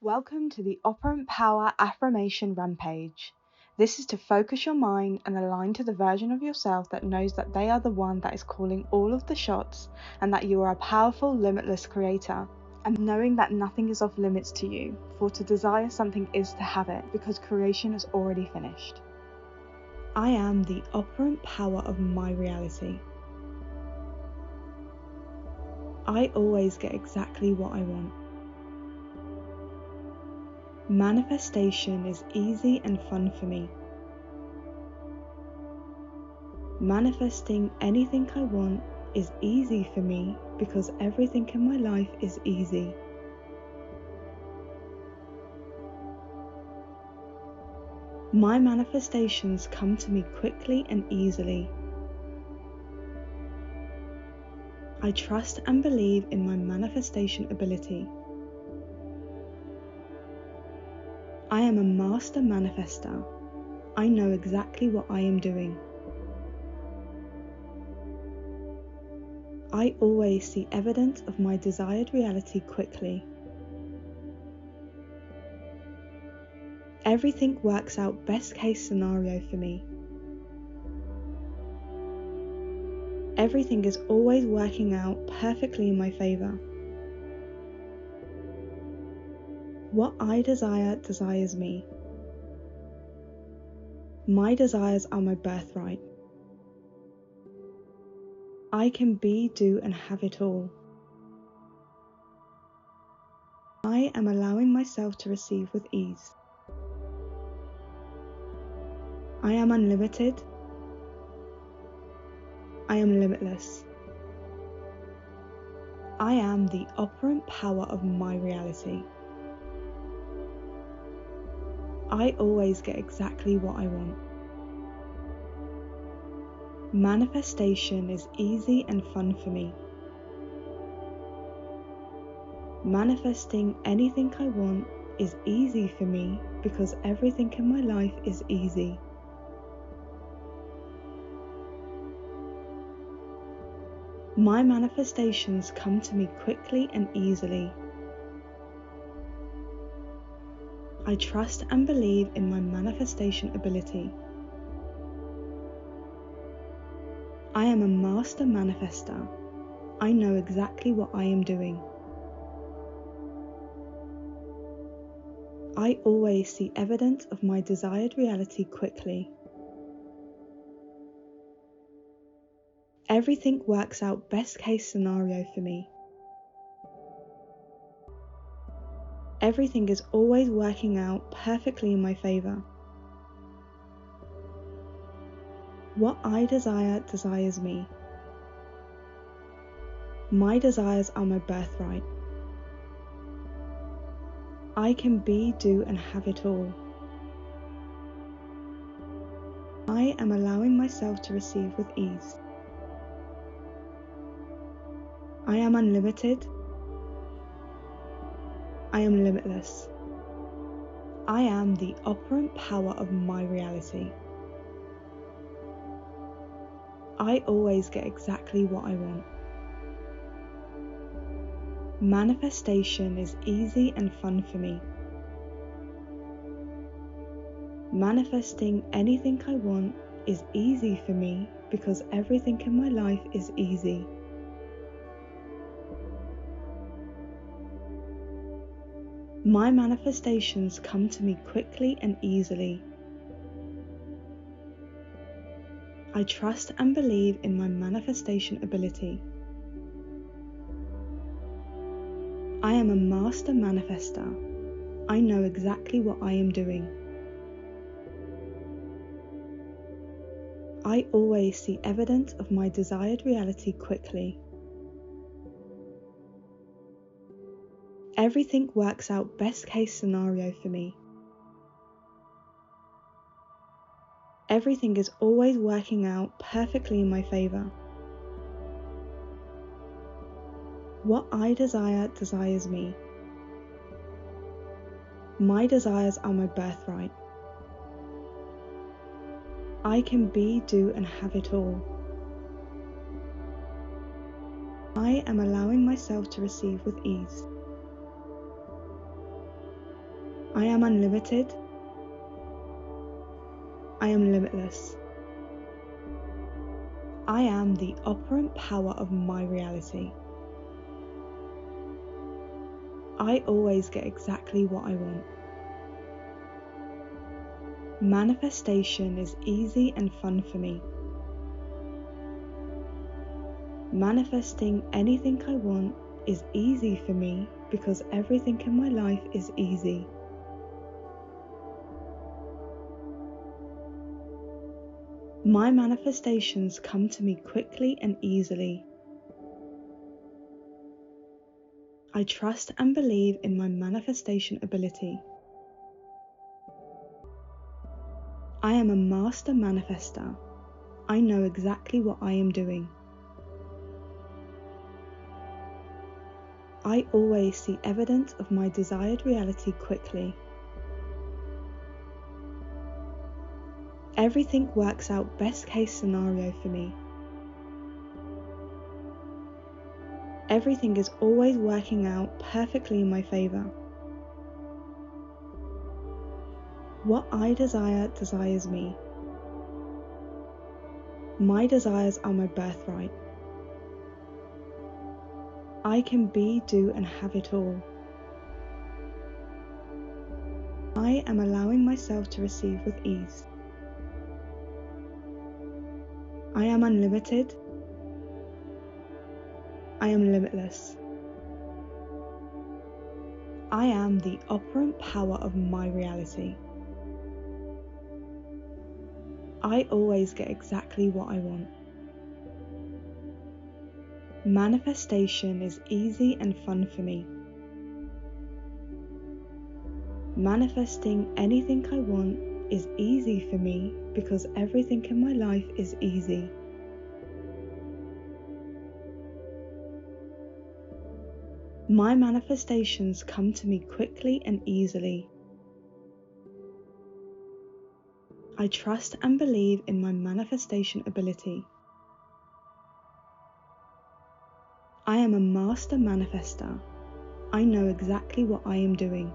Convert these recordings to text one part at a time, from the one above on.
Welcome to the Operant Power Affirmation Rampage. This is to focus your mind and align to the version of yourself that knows that they are the one that is calling all of the shots and that you are a powerful, limitless creator. And knowing that nothing is off limits to you, for to desire something is to have it, because creation is already finished. I am the operant power of my reality. I always get exactly what I want. Manifestation is easy and fun for me. Manifesting anything I want is easy for me because everything in my life is easy. My manifestations come to me quickly and easily. I trust and believe in my manifestation ability. I am a master manifester. I know exactly what I am doing. I always see evidence of my desired reality quickly. Everything works out best case scenario for me. Everything is always working out perfectly in my favor. What I desire desires me. My desires are my birthright. I can be, do, and have it all. I am allowing myself to receive with ease. I am unlimited. I am limitless. I am the operant power of my reality. I always get exactly what I want. Manifestation is easy and fun for me. Manifesting anything I want is easy for me because everything in my life is easy. My manifestations come to me quickly and easily. I trust and believe in my manifestation ability. I am a master manifester. I know exactly what I am doing. I always see evidence of my desired reality quickly. Everything works out best case scenario for me. Everything is always working out perfectly in my favor. What I desire desires me. My desires are my birthright. I can be, do, and have it all. I am allowing myself to receive with ease. I am unlimited. I am limitless. I am the operant power of my reality. I always get exactly what I want. Manifestation is easy and fun for me. Manifesting anything I want is easy for me because everything in my life is easy. My manifestations come to me quickly and easily. I trust and believe in my manifestation ability. I am a master manifester. I know exactly what I am doing. I always see evidence of my desired reality quickly. Everything works out best case scenario for me. Everything is always working out perfectly in my favor. What I desire desires me. My desires are my birthright. I can be, do, and have it all. I am allowing myself to receive with ease. I am unlimited. I am limitless. I am the operant power of my reality. I always get exactly what I want. Manifestation is easy and fun for me. Manifesting anything I want is easy for me because everything in my life is easy. My manifestations come to me quickly and easily. I trust and believe in my manifestation ability. I am a master manifester. I know exactly what I am doing. I always see evidence of my desired reality quickly. Everything works out best case scenario for me. Everything is always working out perfectly in my favor. What I desire desires me. My desires are my birthright. I can be, do, and have it all. I am allowing myself to receive with ease. I am unlimited. I am limitless. I am the operant power of my reality. I always get exactly what I want. Manifestation is easy and fun for me. Manifesting anything I want is easy for me because everything in my life is easy. My manifestations come to me quickly and easily. I trust and believe in my manifestation ability. I am a master manifester. I know exactly what I am doing.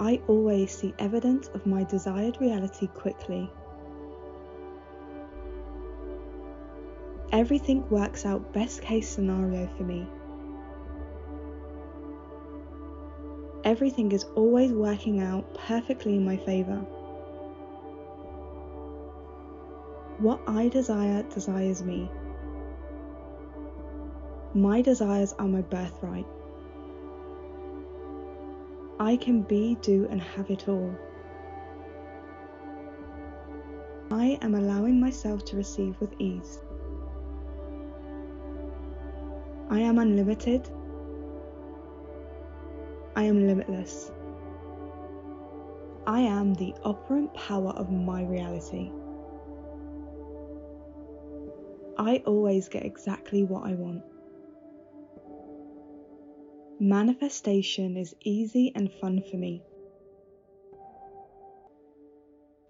I always see evidence of my desired reality quickly. Everything works out best case scenario for me. Everything is always working out perfectly in my favor. What I desire desires me. My desires are my birthright. I can be, do, and have it all. I am allowing myself to receive with ease. I am unlimited. I am limitless. I am the operant power of my reality. I always get exactly what I want. Manifestation is easy and fun for me.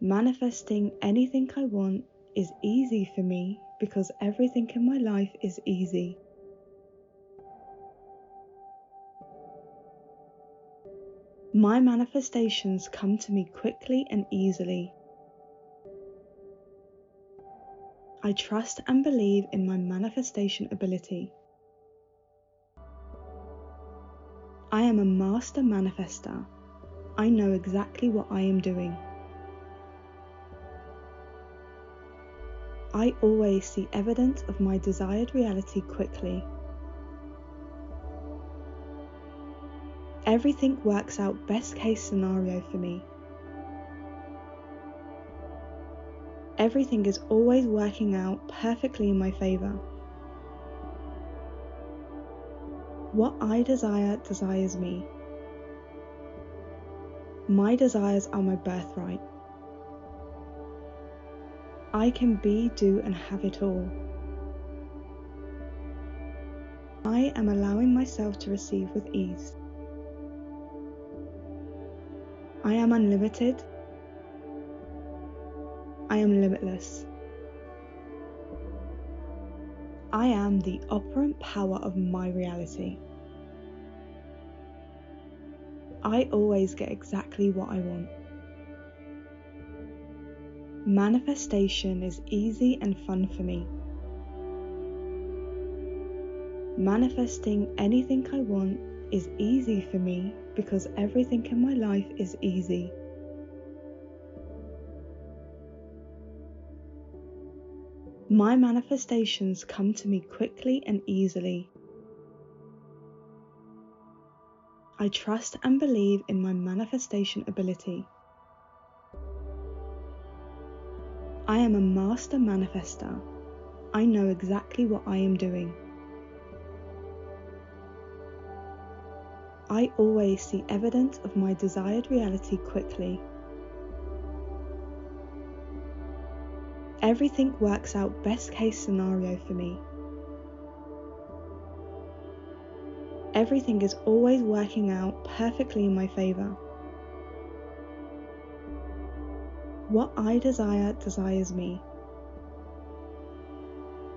Manifesting anything I want is easy for me because everything in my life is easy. My manifestations come to me quickly and easily. I trust and believe in my manifestation ability. I am a master manifester. I know exactly what I am doing. I always see evidence of my desired reality quickly. Everything works out best case scenario for me. Everything is always working out perfectly in my favor. What I desire desires me. My desires are my birthright. I can be, do, and have it all. I am allowing myself to receive with ease. I am unlimited. I am limitless. I am the operant power of my reality. I always get exactly what I want. Manifestation is easy and fun for me. Manifesting anything I want is easy for me because everything in my life is easy. My manifestations come to me quickly and easily. I trust and believe in my manifestation ability. I am a master manifester. I know exactly what I am doing. I always see evidence of my desired reality quickly. Everything works out best case scenario for me. Everything is always working out perfectly in my favour. What I desire desires me.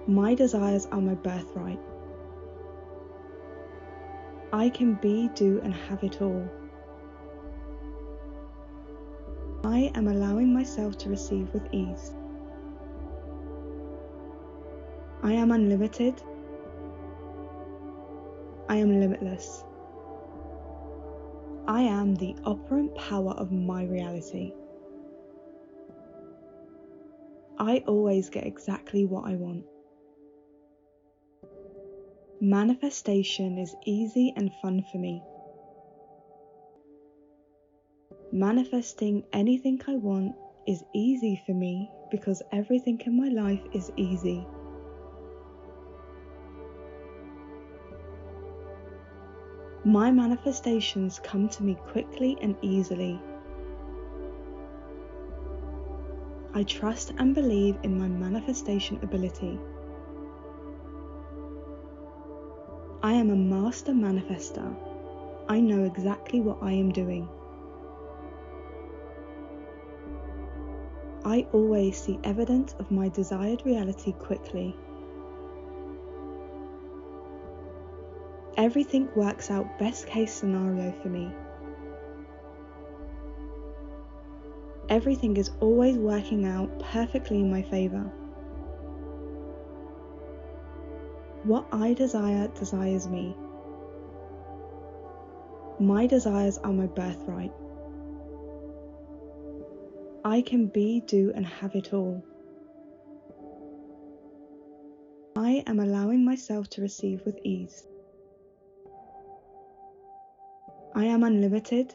My desires are my birthright. I can be, do and have it all. I am allowing myself to receive with ease. I am unlimited. I am limitless. I am the operant power of my reality. I always get exactly what I want. Manifestation is easy and fun for me. Manifesting anything I want is easy for me because everything in my life is easy. My manifestations come to me quickly and easily. I trust and believe in my manifestation ability. I am a master manifester. I know exactly what I am doing. I always see evidence of my desired reality quickly. Everything works out best case scenario for me. Everything is always working out perfectly in my favour. What I desire desires me. My desires are my birthright. I can be, do and have it all. I am allowing myself to receive with ease. I am unlimited.